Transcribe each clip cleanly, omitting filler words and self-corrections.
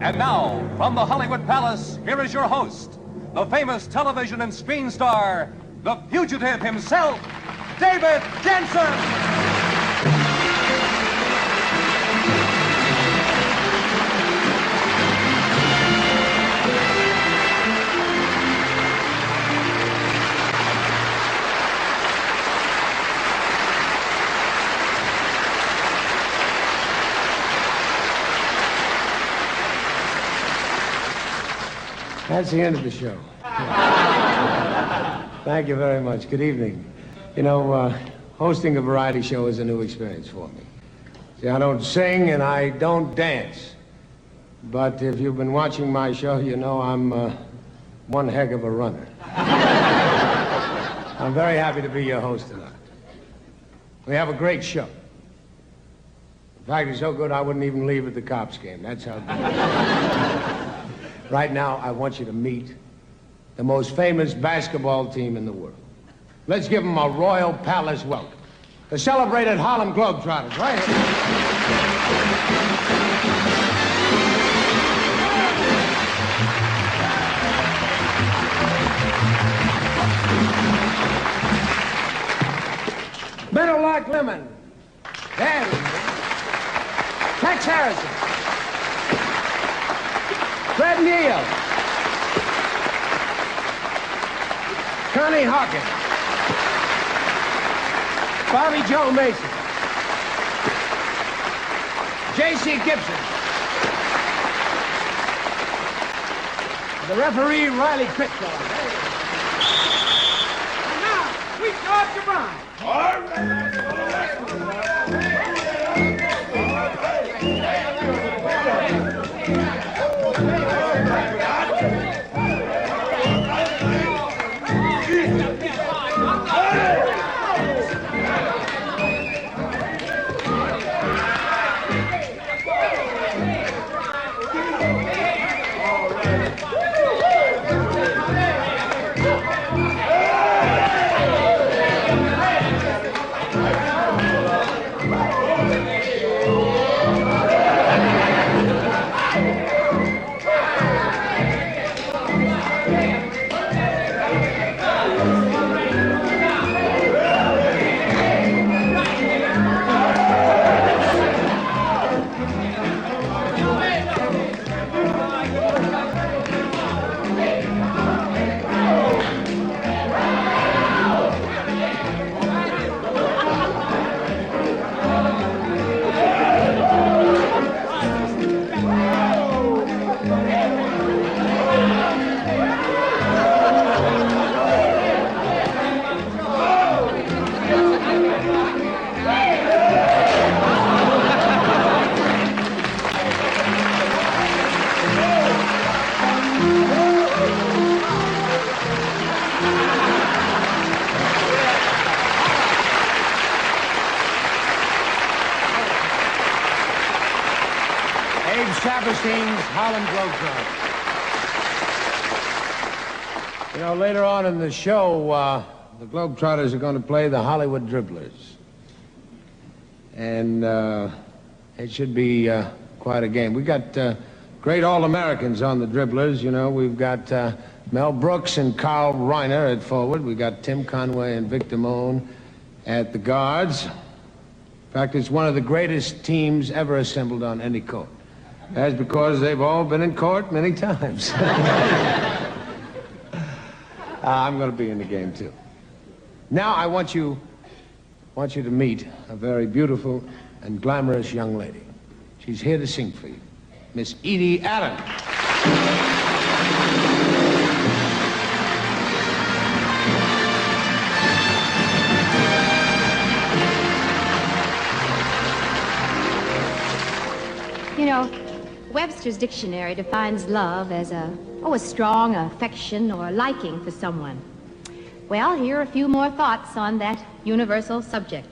And now, from the Hollywood Palace, here is your host, the famous television and screen star, the fugitive himself, David Jansen! That's the end of the show. Thank you very much. Good evening. You know, hosting a variety show is a new experience for me. See, I don't sing and I don't dance. But if you've been watching my show, you know I'm one heck of a runner. I'm very happy to be your host tonight. We have a great show. In fact, it's so good I wouldn't even leave at the Cops game. That's how good. Right now, I want you to meet the most famous basketball team in the world. Let's give them a Royal Palace welcome. The celebrated Harlem Globetrotters, right here. Better Like Lemon. There we go. Tex Harrison. Fred Neal, Connie Hawkins, Bobby Joe Mason, J.C. Gibson, the referee Riley Critchlow. And now, we start the run. All right. Harlem Globetrotters. You know, later on in the show, the Globetrotters are going to play the Hollywood Dribblers. And it should be quite a game. We got great All-Americans on the Dribblers. You know, we've got Mel Brooks and Carl Reiner at forward. We got Tim Conway and Vic Damone at the guards. In fact, it's one of the greatest teams ever assembled on any court. That's because they've all been in court many times. I'm going to be in the game, too. Now, I want you to meet a very beautiful and glamorous young lady. She's here to sing for you, Miss Edie Adams. You know, Webster's dictionary defines love as a strong affection or liking for someone. Well, here are a few more thoughts on that universal subject.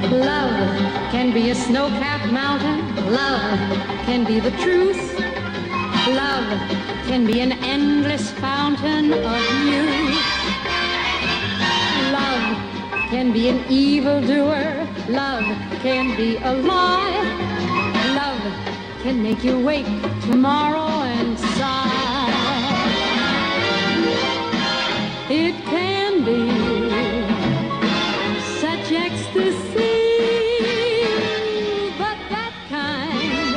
Love can be a snow-capped mountain. Love can be the truth. Love can be an endless fountain of youth. Love can be an evildoer. Love can be a lie. can make you wake tomorrow and sigh. It can be such ecstasy, but that kind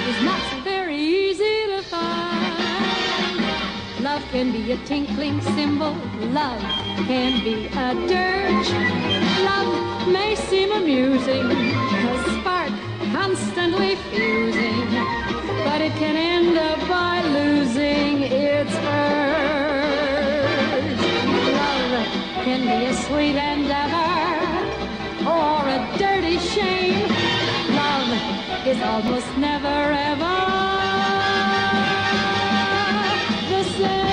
is not so very easy to find. Love can be a tinkling cymbal, love can be a dirge. Love may seem amusing, a spark constantly fusing, but it can end up by losing its urge. Love can be a sweet endeavor or a dirty shame. Love is almost never ever the same.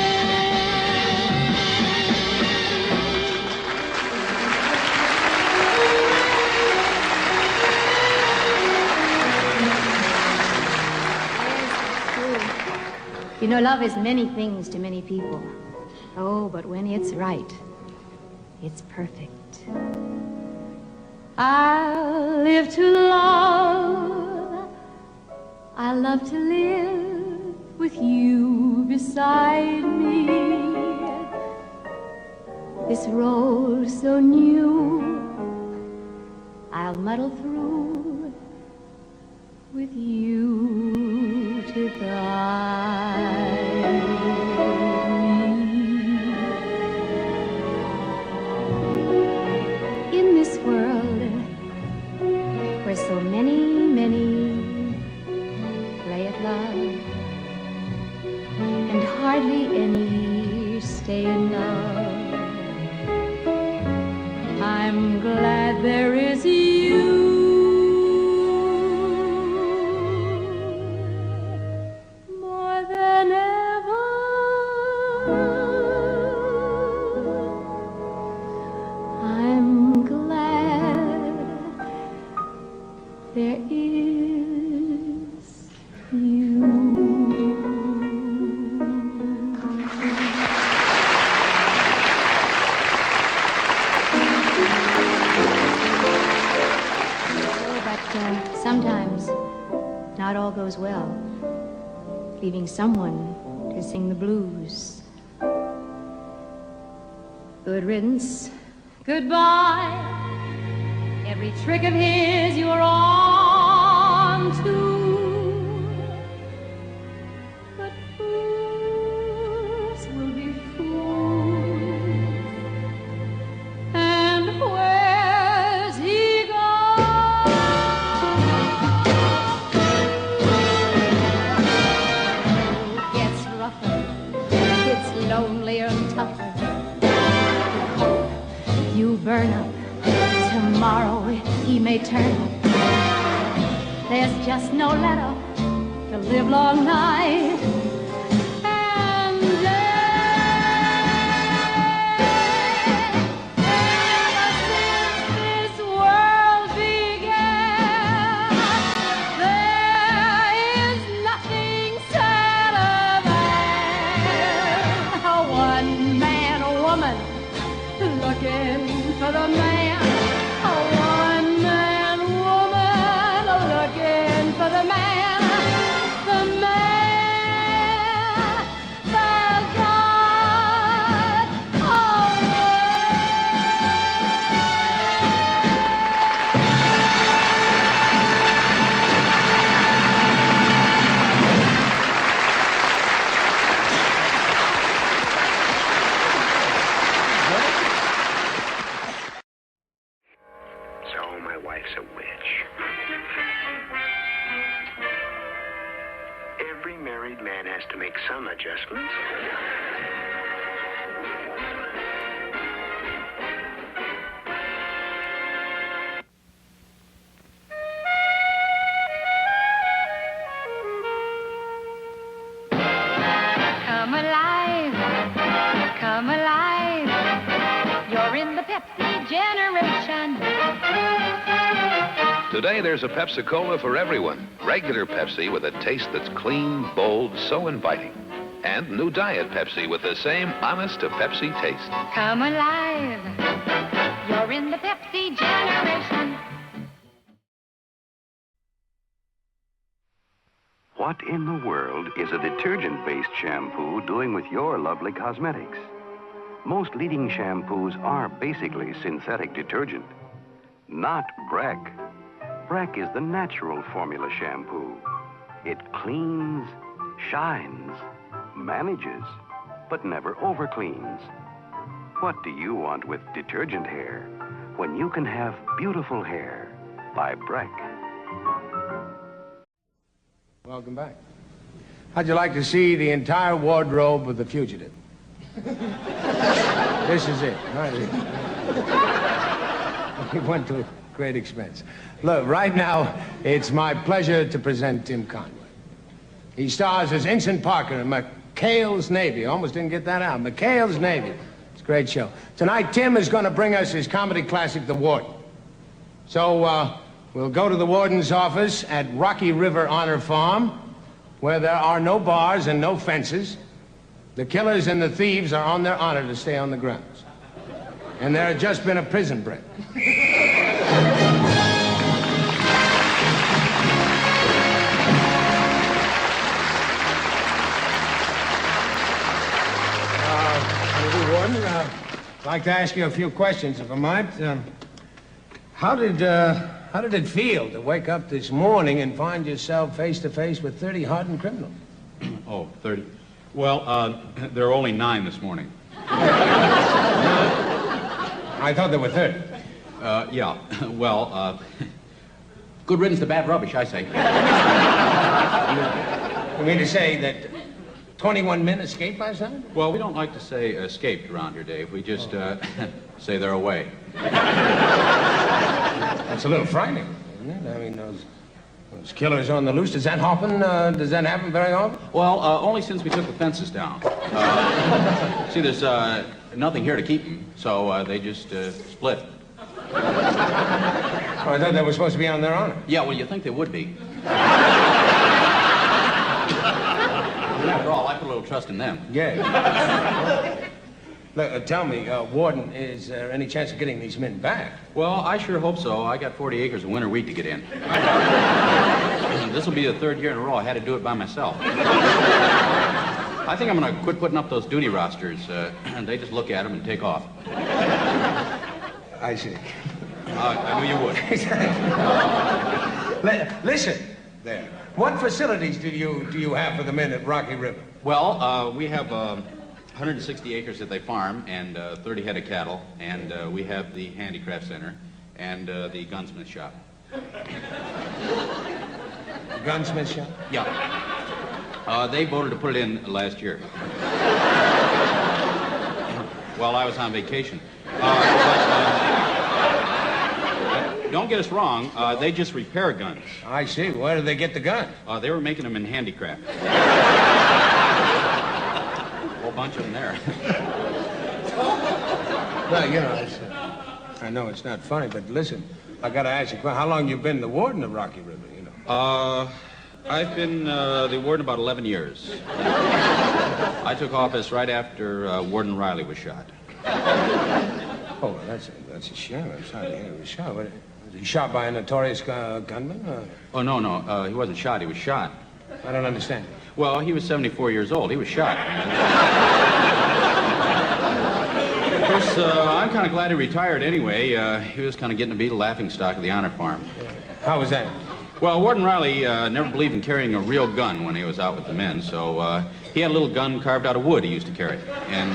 You know, love is many things to many people. Oh, but when it's right, it's perfect. I live to love. I love to live with you beside me. This road so new, I'll muddle through with you to guide me. In this world where so many, many play at love and hardly any stay in love, I'm glad there is you. Sometimes not all goes well, leaving someone to sing the blues. Good riddance, goodbye. Every trick of his you're on to. But fools will be fools. And where's he gone? Gets rougher, gets lonelier and tougher. You burn up. Tomorrow he may turn up. There's just no let up to live long night and day. Ever since this world began, there is nothing sadder than a one-man woman looking for the man. For the man that got So my wife's a witch. Every married man has to make some adjustments. Come alive, come alive. You're in the Pepsi generation. Today, there's a Pepsi-Cola for everyone. Regular Pepsi with a taste that's clean, bold, so inviting. And new Diet Pepsi with the same honest-to-Pepsi taste. Come alive. You're in the Pepsi generation. What in the world is a detergent-based shampoo doing with your lovely cosmetics? Most leading shampoos are basically synthetic detergent. Not Breck. Breck is the natural formula shampoo. It cleans, shines, manages, but never overcleans. What do you want with detergent hair when you can have beautiful hair by Breck? Welcome back. How'd you like to see the entire wardrobe of the fugitive? This is it. Right. He went to great expense. Look, right now, it's my pleasure to present Tim Conway. He stars as Ensign Parker in McHale's Navy. Almost didn't get that out. McHale's Navy. It's a great show. Tonight, Tim is going to bring us his comedy classic, The Warden. So, we'll go to the warden's office at Rocky River Honor Farm, where there are no bars and no fences. The killers and the thieves are on their honor to stay on the grounds. And there had just been a prison break. Warden, I'd like to ask you a few questions, if I might. How did it feel to wake up this morning and find yourself face to face with 30 hardened criminals? Oh, 30. Well, there are only 9 this morning. I thought there were 30. Yeah. Well, good riddance to bad rubbish, I say. You mean to say that 21 men escaped last night? Well, we don't like to say escaped around here, Dave. We just say they're away. That's a little frightening, isn't it? I mean, those killers on the loose. Does that happen? Does that happen very often? Well, only since we took the fences down. See, there's nothing here to keep them, so they just split. Oh, I thought they were supposed to be on their honor. Yeah, well, you think they would be. After all, I put a little trust in them. Yeah. Look, tell me, Warden, is there any chance of getting these men back? Well, I sure hope so. I got 40 acres of winter wheat to get in. This will be the 3rd year in a row I had to do it by myself. I think I'm going to quit putting up those duty rosters, and they just look at them and take off. I see. I knew you would. Listen, there. What facilities do you have for the men at Rocky River? Well, we have 160 acres that they farm, and 30 head of cattle, and we have the handicraft center, and the gunsmith shop. Gunsmith shop? Yeah. They voted to put it in last year. While I was on vacation. Don't get us wrong, they just repair guns. I see. Where do they get the guns? They were making them in handicraft. A whole bunch of them there. Well, you know, I know it's not funny, but listen, I got to ask you, how long you been the warden of Rocky River, you know? I've been the warden about 11 years. I took office right after Warden Riley was shot. Oh, well, that's a shame. I'm sorry to hear he was shot. Was he shot by a notorious gunman? Oh, no, he wasn't shot. He was shot. I don't understand. Well, he was 74 years old. He was shot. Of course, I'm kind of glad he retired anyway. He was kind of getting to be the laughingstock of the honor farm. How was that? Well, Warden Riley never believed in carrying a real gun when he was out with the men, so he had a little gun carved out of wood he used to carry. And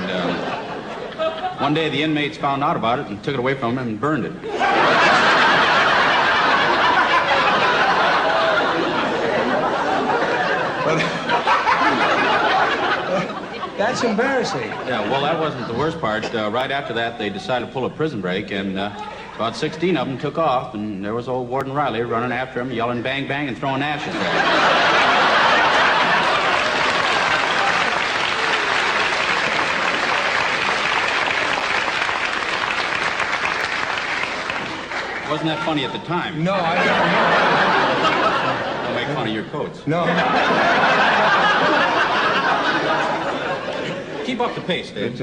one day the inmates found out about it and took it away from him and burned it. That's embarrassing. Yeah, well, that wasn't the worst part. Right after that, they decided to pull a prison break, and about 16 of them took off, and there was old Warden Riley running after him, yelling bang, bang, and throwing ashes at him. Wasn't that funny at the time? No, I Don't make fun of your coats. No. Keep up the pace, Dave.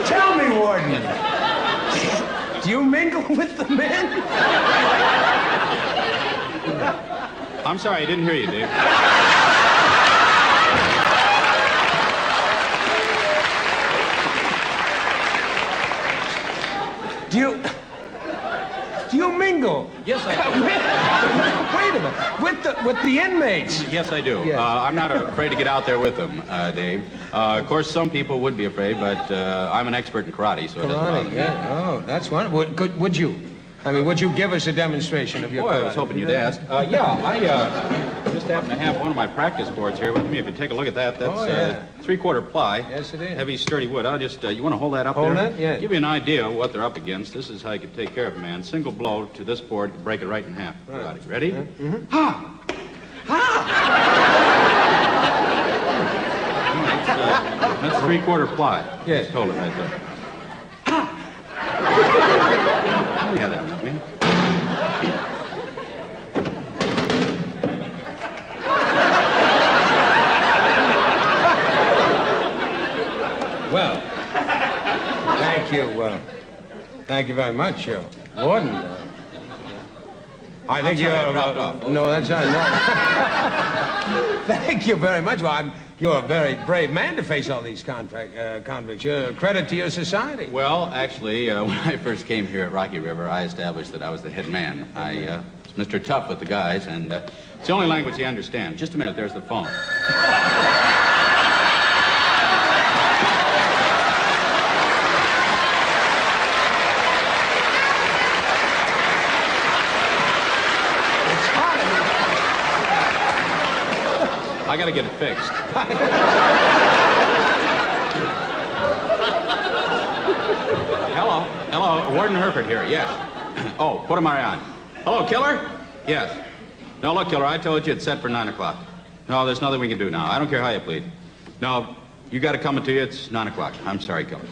Tell me, Warden, do you mingle with the men? I'm sorry, I didn't hear you, Dave. Do you mingle? Yes, I do. Wait a minute. With the inmates? Yes, I do. Yes. I'm not afraid to get out there with them, Dave. Of course, some people would be afraid, but I'm an expert in karate, so it doesn't bother me. Yeah. Oh, that's one. Would you? I mean, would you give us a demonstration of your Boy, karate? I was hoping you'd ask. Yeah, I just happen to have one of my practice boards here with me. If you take a look at that, that's three-quarter ply. Yes, it is. Heavy, sturdy wood. I'll just, you want to hold that up Hold there? that? Yeah. Give you an idea of what they're up against. This is how you could take care of a man. Single blow to this board, break it right in half. Right. Got it. Ready? Mm-hmm. Ha! That's three-quarter ply. Yes. Just hold it right there. Ha! Yeah, that one, man. Well, thank you very much, Warden. I think sorry, you're... I dropped off. No, that's not... No. Thank you very much. Well, you're a very brave man to face all these convicts. You're a credit to your society. Well, actually, when I first came here at Rocky River, I established that I was the head man. I was Mr. Tough with the guys, and it's the only language they understand. Just a minute, there's the phone. I gotta get it fixed. Hello, Warden Herford here, yes. Oh, put him on. Hello, Killer? Yes. No, look, Killer, I told you it's set for 9 o'clock. No, there's nothing we can do now. I don't care how you plead. No, you got it coming to you, it's 9 o'clock. I'm sorry, Killer.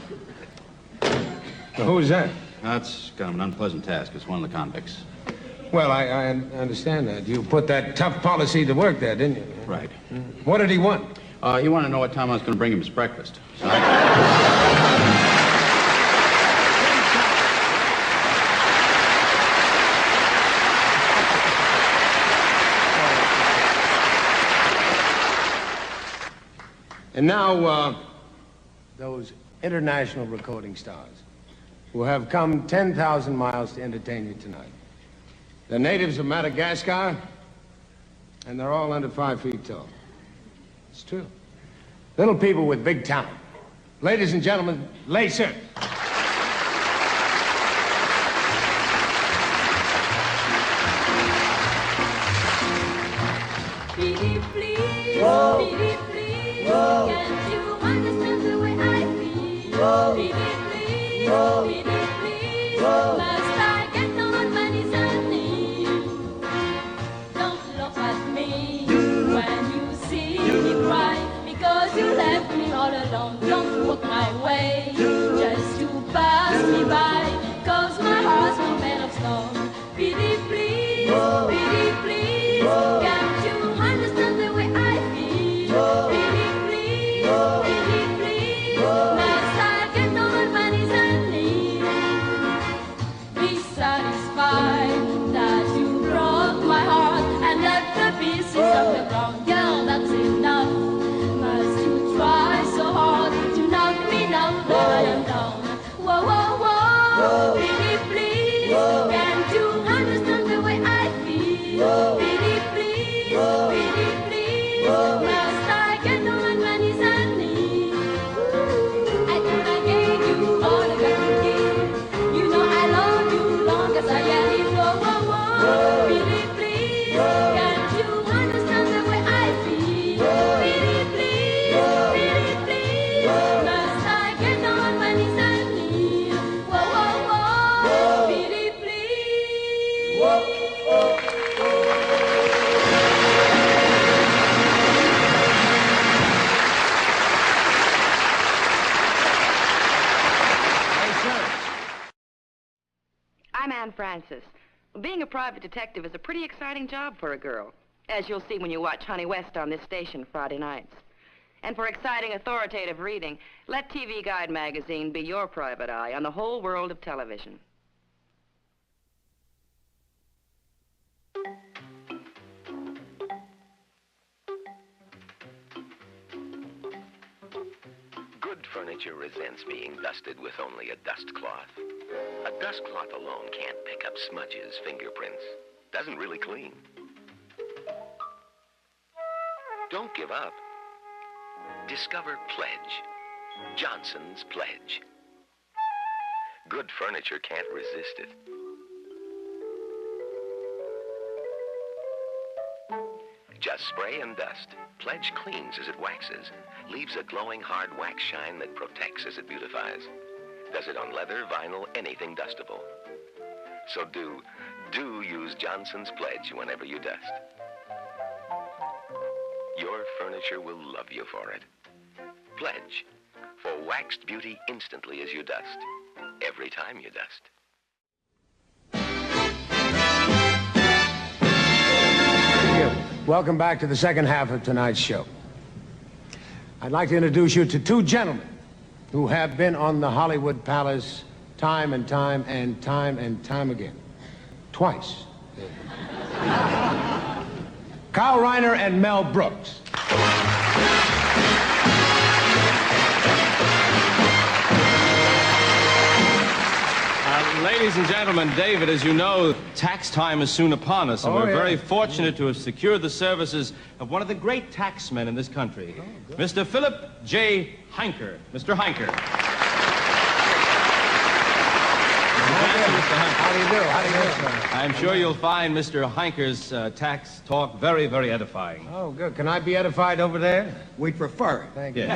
Well, who is that? That's kind of an unpleasant task. It's one of the convicts. Well, I understand that. You put that tough policy to work there, didn't you? Right. What did he want? He wanted to know what time I was going to bring him his breakfast. So And now, those international recording stars who have come 10,000 miles to entertain you tonight. They're natives of Madagascar, and they're all under 5 feet tall. It's true. Little people with big talent. Ladies and gentlemen, Lacer. Petey, please, Petey, please, can't you understand the way I feel? Petey, please, Petey, please, must I get down on my knees and knees? Don't look at me when you see me cry, because you left me all alone. Don't look my way, just to pass me by, 'cause my heart's not made of stone. Petey, please, Petey, please, can't you understand the way I feel? Petey, please, Petey, please, must I get down on my knees and knees? Be satisfied that you broke my heart and left the pieces of the ground. Girl, that's enough. Must you try so hard to knock me down when I am down? Whoa, whoa, whoa, Petey, please, can't you understand the way I feel? Petey, please, Petey, please, must I get down on my knees and knees? I think I gave you all I could give. You know I love you long as I am. Whoa, whoa, whoa, Petey, please, can't you understand the way I feel? Petey, please, Petey, please, must I get down on my knees and knees? Whoa, whoa, whoa, Petey, please. I'm Anne Francis. Being a private detective is a pretty exciting job for a girl, as you'll see when you watch Honey West on this station Friday nights. And for exciting, authoritative reading, let TV Guide magazine be your private eye on the whole world of television. furniture resents being dusted with only a dust cloth. A dust cloth alone can't pick up smudges, fingerprints. Doesn't really clean. Don't give up. Discover Pledge. Johnson's Pledge. Good furniture can't resist it. Just spray and dust. Pledge cleans as it waxes, leaves a glowing hard wax shine that protects as it beautifies. Does it on leather, vinyl, anything dustable. So do use Johnson's Pledge whenever you dust. Your furniture will love you for it. Pledge, for waxed beauty instantly as you dust, every time you dust. Welcome back to the second half of tonight's show. I'd like to introduce you to two gentlemen who have been on the Hollywood Palace time and time and time and time again. Twice. Carl Reiner and Mel Brooks. Ladies and gentlemen, David, as you know, tax time is soon upon us, and we're very fortunate to have secured the services of one of the great taxmen in this country, Mr. Philip J. Hanker. Mr. Hanker. How do you do? How do you do, sir? I'm sure you'll find Mr. Hanker's tax talk very, very edifying. Oh, good. Can I be edified over there? We'd prefer it. Thank you.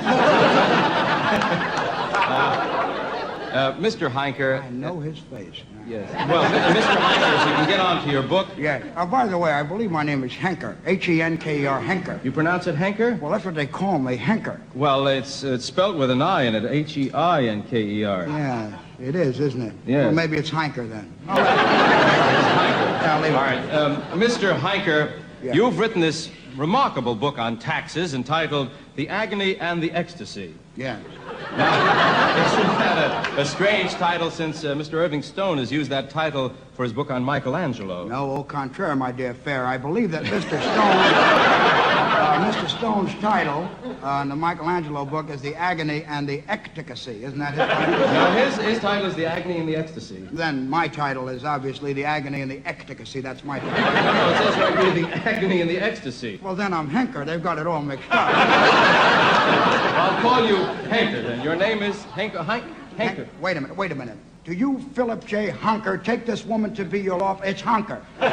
Mr. Hanker... I know his face. Yes. Well, Mr. Hanker, so you can get on to your book. Yes. By the way, I believe my name is Henker. H-E-N-K-E-R, Henker. You pronounce it Hanker? Well, that's what they call me, Henker. Well, it's spelled with an I in it, H-E-I-N-K-E-R. Yeah, it is, isn't it? Yes. Well, maybe it's Hanker then. All right. All right. Mr. Hanker, Yeah. you've written this remarkable book on taxes entitled The Agony and the Ecstasy. Yeah. Now, isn't that a strange title since Mr. Irving Stone has used that title for his book on Michelangelo? No, au contraire, my dear Fair. I believe that Mr. Stone's title in the Michelangelo book is The Agony and the Ecstasy. Isn't that his title? No, his title is The Agony and the Ecstasy. Then my title is obviously The Agony and the Ecstasy. That's my title. No, it says right here The Agony and the Ecstasy. Well, then I'm Henker. They've got it all mixed up. I'll call you Hanker then. Your name is Hanker. Hanker. Wait a minute. Do you, Philip J. Hunker, take this woman to be your law? It's Hunker. Well,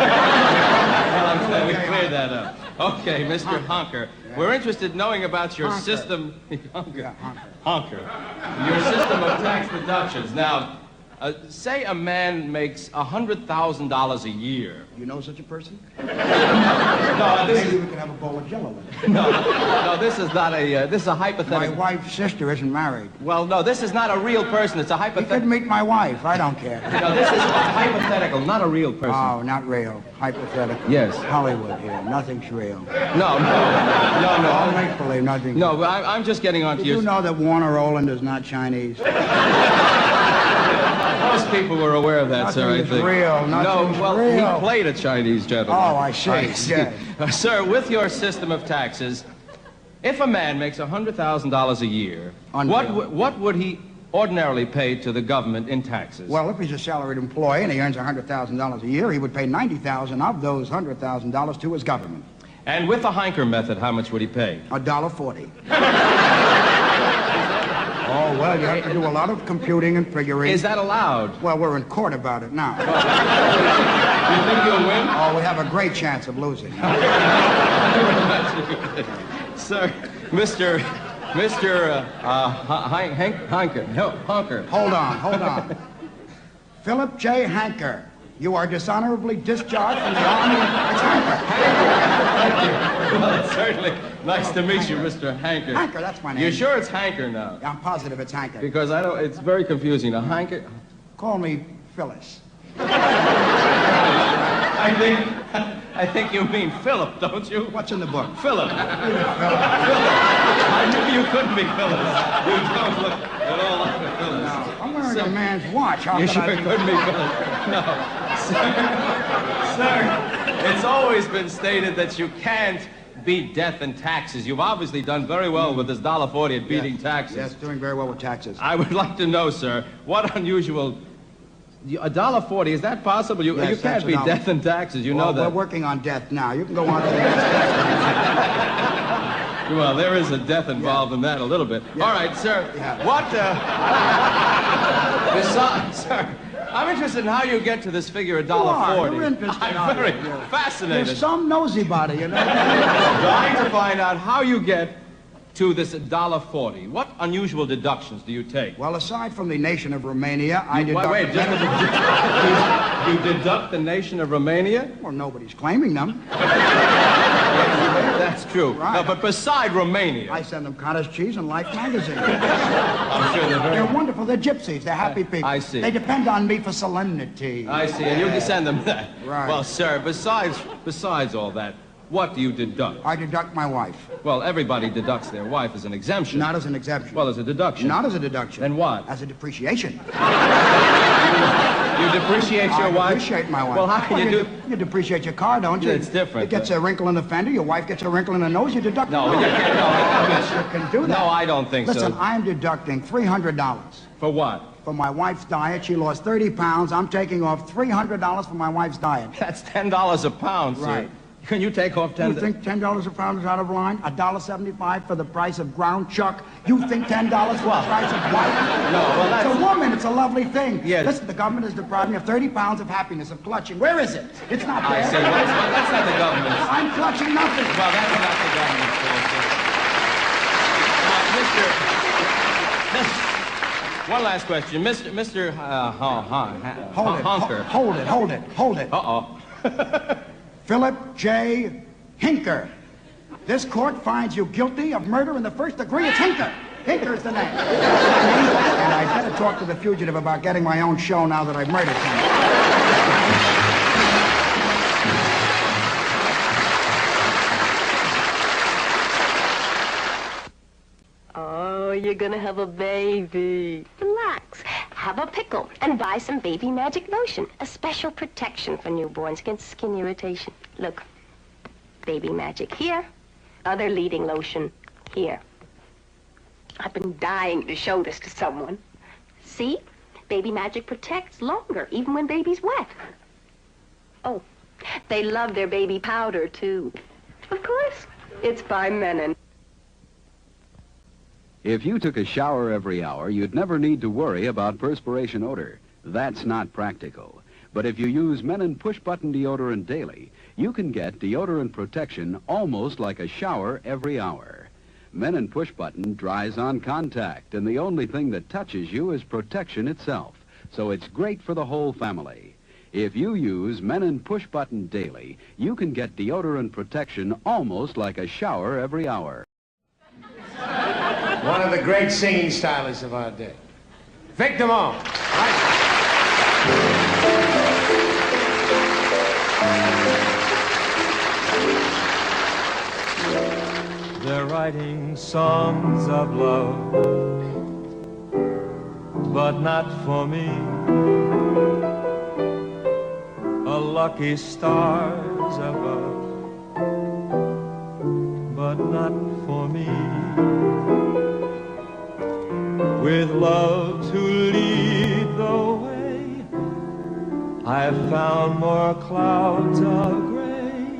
I'm glad we cleared that up. Okay, Mr. Honker. Yeah. We're interested in knowing about your system... Honker. Your system of tax deductions. Now, say a man makes $100,000 a year. You know such a person? No, this Maybe we could have a bowl of Jell-O with it. No, this is not a... this is a hypothetical... My wife's sister isn't married. Well, no, this is not a real person. It's a You hypothetical... could meet my wife. I don't care. No, this is hypothetical, not a real person. Oh, not real. Hypothetical. Yes. Hollywood here. Nothing's real. No. All make-believe, nothing. No, I'm just getting on to Did your... you know that Warner Roland is not Chinese? Most people were aware of that, sir, I Nothing's think. real. Nothing's well, real. he played a Chinese gentleman. Oh, I see. Yes. Sir, with your system of taxes, if a man makes $100,000 a year, what would he ordinarily pay to the government in taxes? Well, if he's a salaried employee and he earns $100,000 a year, he would pay $90,000 of those $100,000 to his government. And with the Hanker method, how much would he pay? $1.40. Oh, well, you have to do a lot of computing and figuring. Is that allowed? Well, we're in court about it now. You think you'll win? Oh, we have a great chance of losing. Sir, Mr. Hanker. Hold on. Philip J. Hanker, you are dishonorably discharged from the Army. It's Hanker. Well, it's certainly nice to meet you, Mr. Hanker. Hanker, that's my name. You're sure it's Hanker now? I'm positive it's Hanker. Because I don't, it's very confusing. A Hanker? Call me Phyllis. I think you mean Philip, don't you? What's in the book? Philip. I knew you couldn't be Phyllis. You don't look at all like a Phyllis. No, I'm wearing a man's watch. How You could sure I couldn't be Phyllis? No. Sir, it's always been stated that you can't beat death and taxes. You've obviously done very well with this $1.40 at beating taxes. Yes, doing very well with taxes. I would like to know, sir, what unusual... $1.40, is that possible? You Yes, can't beat death and taxes, you know that. We're working on death now. You can go on to the next. Well, there is a death involved in that a little bit. All right, sir. What, besides, sir, I'm interested in how you get to this figure $1.40. You're interested. I'm very fascinated. You're some nosy body, you know. Trying to find out how you get to this $1.40. What unusual deductions do you take? Well, aside from the nation of Romania, I deduct... Wait, you deduct the nation of Romania? Well, nobody's claiming them. That's true. Right. No, but beside Romania... I send them cottage cheese and Life magazine. I'm sure They're wonderful. They're gypsies. They're happy people. I see. They depend on me for solemnity. I see, and you can send them that. Right. Well, sir, besides all that, what do you deduct? I deduct my wife. Well, everybody deducts their wife as an exemption. Not as an exemption. Well, as a deduction. Not as a deduction. Then what? As a depreciation. You depreciate your wife? I depreciate my wife. Well, how can you do... You depreciate your car, don't you? It's different. It gets a wrinkle in the fender, your wife gets a wrinkle in the nose, you deduct No, the you nose. can't. Yes, you can do that. No, I don't think Listen, so. I'm deducting $300. For what? For my wife's diet. She lost 30 pounds. I'm taking off $300 for my wife's diet. That's $10 a pound, sir. Right. Can you take off $10? You think $10 a pound is out of line? $1.75 for the price of ground chuck? You think $10 for the price of white? No, well, that's... It's a woman. It's a lovely thing. Yes. Listen, the government has deprived me of 30 pounds of happiness, of clutching. Where is it? It's not there. I see. Well, that's not the government's. I'm clutching nothing. Well, that's not the government's fault, sir. One last question. Mr. Honker. Hold it. Uh-oh. Philip J. Hinker. This court finds you guilty of murder in the first degree. It's Hinker. Hinker is the name. And I'd better talk to the fugitive about getting my own show now that I've murdered him. Oh, you're gonna have a baby. Relax. Have a pickle and buy some baby magic lotion. A special protection for newborns against skin irritation. Look, baby magic here, other leading lotion here. I've been dying to show this to someone. See? Baby magic protects longer, even when baby's wet. Oh, they love their baby powder, too. Of course, it's by Menon. If you took a shower every hour, you'd never need to worry about perspiration odor. That's not practical. But if you use Menon push-button deodorant daily, you can get deodorant protection almost like a shower every hour. Menon push-button dries on contact, and the only thing that touches you is protection itself. So it's great for the whole family. If you use Menon push-button daily, you can get deodorant protection almost like a shower every hour. One of the great singing stylists of our day. Vic Damone. They're writing songs of love, but not for me. A lucky stars above, but not for me. With love to lead the way, I've found more clouds of gray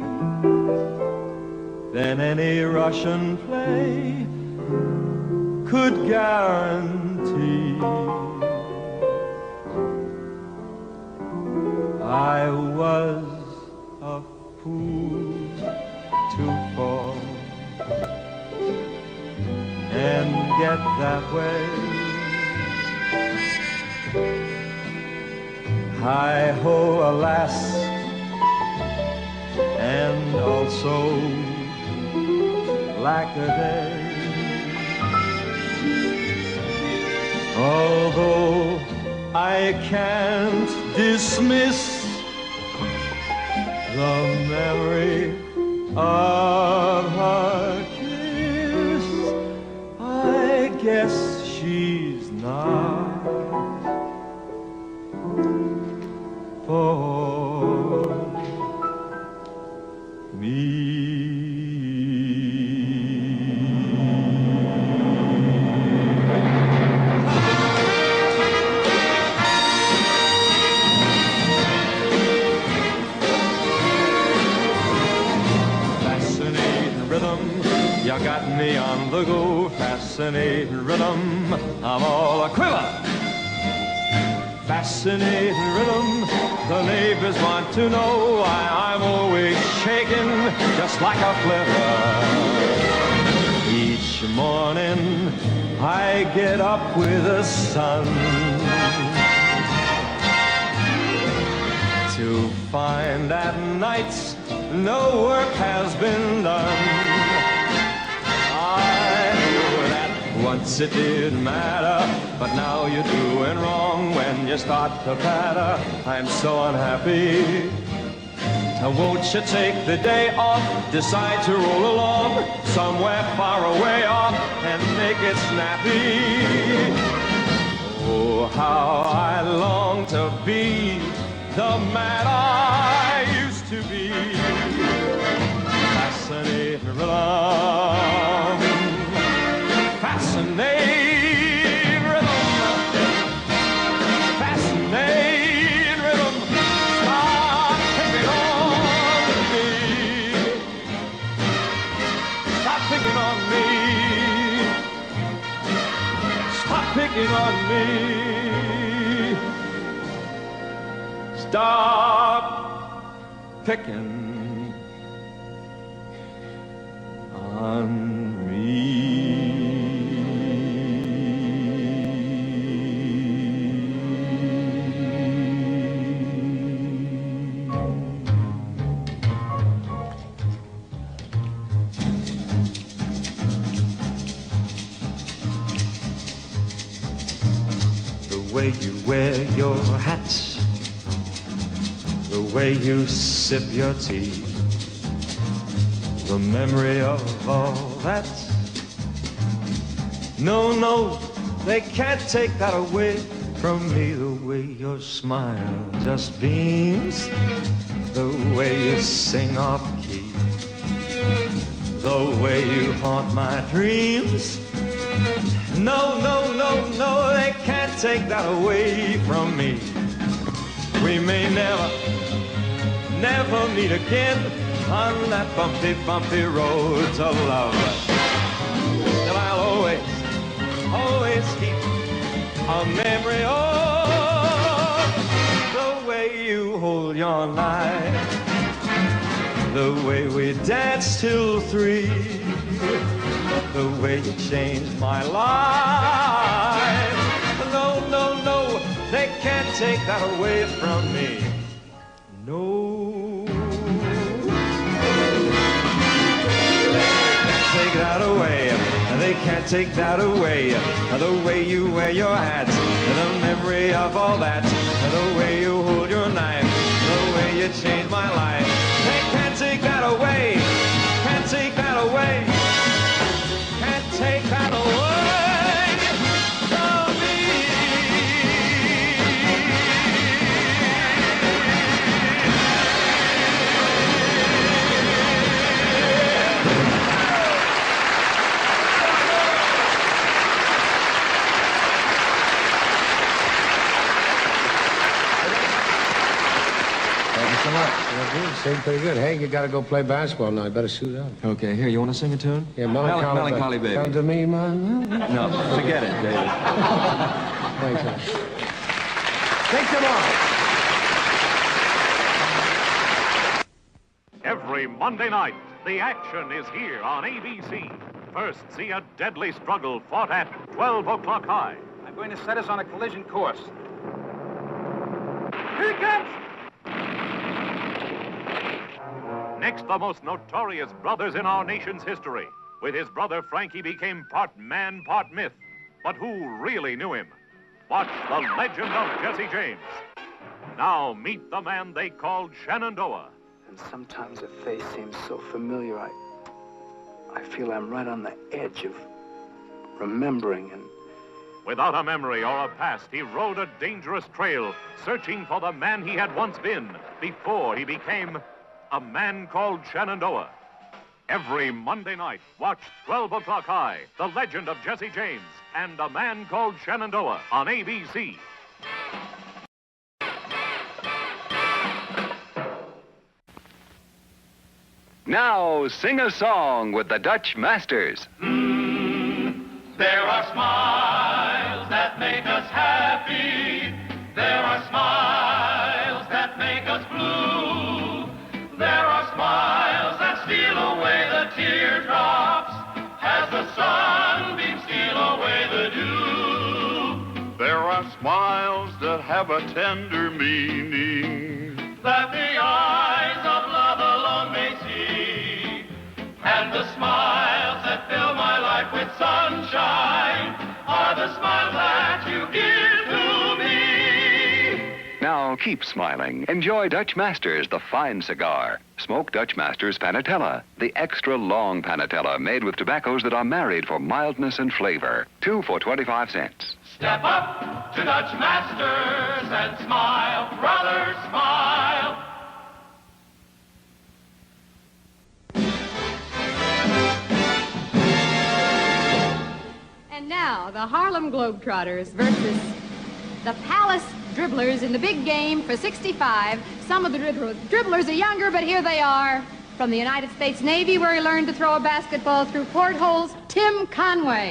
than any Russian play could guarantee. I was a fool to fall and get that way. Hi-ho, alas, and also lack-a-day. Although I can't dismiss the memory of her kiss, I guess she's not for me. the go, fascinating rhythm, I'm all a quiver. Fascinating rhythm, the neighbors want to know why I'm always shaking just like a flivver. Each morning I get up with the sun to find that nights no work has been done. I know that once it didn't matter, but now you're doing wrong when you start to patter. I'm so unhappy. Now won't you take the day off, decide to roll along somewhere far away off and make it snappy? Oh, how I long to be the man I used to be. Fascinating rhythm, fascinating rhythm, fascinating rhythm. Stop picking on me. Stop picking on me. Stop picking on me. Stop picking on me. The way you wear your hats, the way you sip your tea, the memory of all that. No, no, they can't take that away from me. The way your smile just beams, the way you sing off key, the way you haunt my dreams. No, no, no, no, they can't take that away from me. We may never meet again on that bumpy, bumpy road to love. But I'll always keep a memory of the way you hold your knife, the way we danced till 3, the way you changed my life. No, no, no, they can't take that away from me. No, take that away. They can't take that away. The way you wear your hat, the memory of all that, the way you hold your knife, the way you changed my life. They can't take that away. Can't take that away. Can't take that away from me. So much. Sing pretty good. Hey, you gotta go play basketball now. You better suit up. Okay, here, you want to sing a tune? Yeah, Melancholy, Melancholy Baby. Come to me, man. No, forget it, David. Thanks, man. Take them off. Every Monday night, the action is here on ABC. First, see a deadly struggle fought at 12 o'clock high. I'm going to set us on a collision course. Here he comes! Next, the most notorious brothers in our nation's history. With his brother Frank, he became part man, part myth. But who really knew him? Watch The Legend of Jesse James. Now, meet the man they called Shenandoah. And sometimes a face seems so familiar, I feel I'm right on the edge of remembering and... Without a memory or a past, he rode a dangerous trail, searching for the man he had once been, before he became a man called Shenandoah. Every Monday night, watch 12 o'clock high, The Legend of Jesse James and A Man Called Shenandoah on ABC. Now sing a song with the Dutch Masters. have a tender meaning that the eyes of love alone may see, and the smiles that fill my life with sunshine are the smiles that you give to me. Now keep smiling. Enjoy Dutch Masters, the fine cigar. Smoke Dutch Masters Panatella, the extra long Panatella made with tobaccos that are married for mildness and flavor. 2 for 25 cents. Step up to Dutch Masters and smile, brother, smile. And now, the Harlem Globetrotters versus the Palace Dribblers in the big game for 65. Some of the dribblers are younger, but here they are. From the United States Navy, where he learned to throw a basketball through portholes, Tim Conway.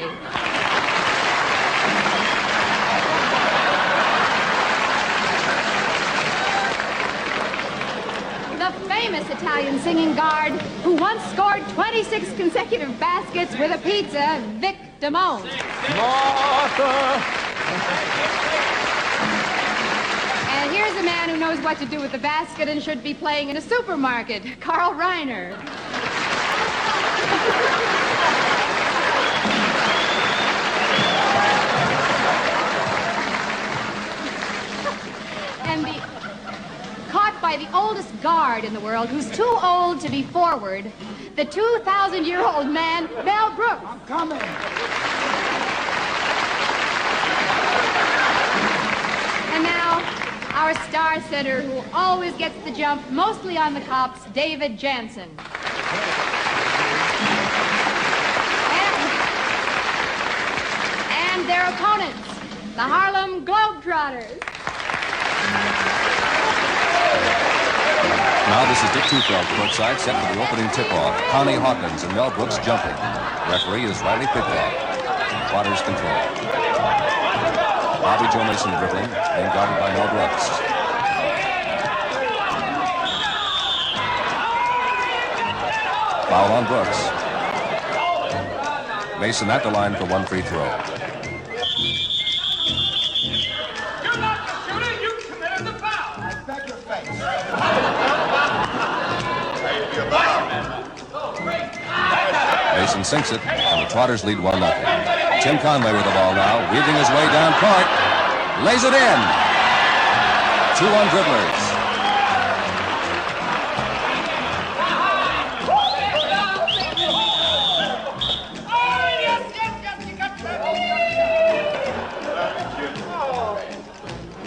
The famous Italian singing guard who once scored 26 consecutive baskets with a pizza, Vic Damone. And here's a man who knows what to do with the basket and should be playing in a supermarket, Carl Reiner. And caught by the oldest guard in the world, who's too old to be forward, the 2,000-year-old man, Mel Brooks. I'm coming. And now, our star center, who always gets the jump, mostly on the cops, David Jansen. And their opponents, the Harlem Globetrotters. Now this is Dick Tufeld courtside, set for the opening tip-off. Connie Hawkins and Mel Brooks jumping. Referee is Riley Piglock. Trotters control. Bobby Joe Mason dribbling, being guarded by Mel Brooks. Foul on Brooks. Mason at the line for one free throw. You're not the shooter, you committed the foul. I bet your face. Mason sinks it, and the Trotters lead 1-0. Tim Conway with the ball now, weaving his way down court. Lays it in. 2-1 dribblers.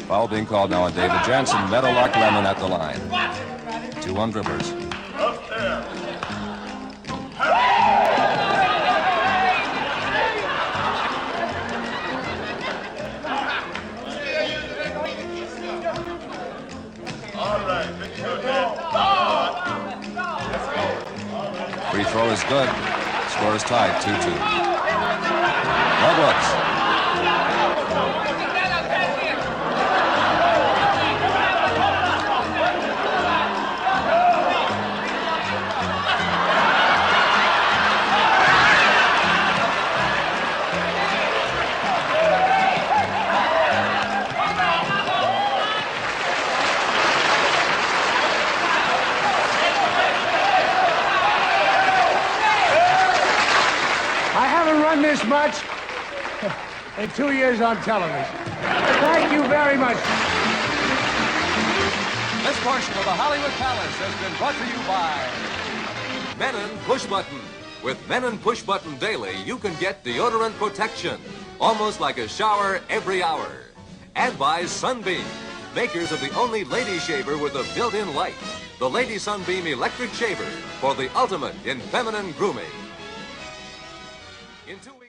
Foul being called now on David Jansen. Meadowlark Lemon at the line. 2-1 dribblers. Free throw is good. Score is tied, 2-2. Mel Brooks. This much in 2 years on television. Thank you very much. This portion of the Hollywood Palace has been brought to you by Menon Push Button. With Menon Push Button Daily, you can get deodorant protection, almost like a shower every hour. And by Sunbeam, makers of the only lady shaver with a built-in light. The Lady Sunbeam Electric Shaver for the ultimate in feminine grooming. In 2 weeks.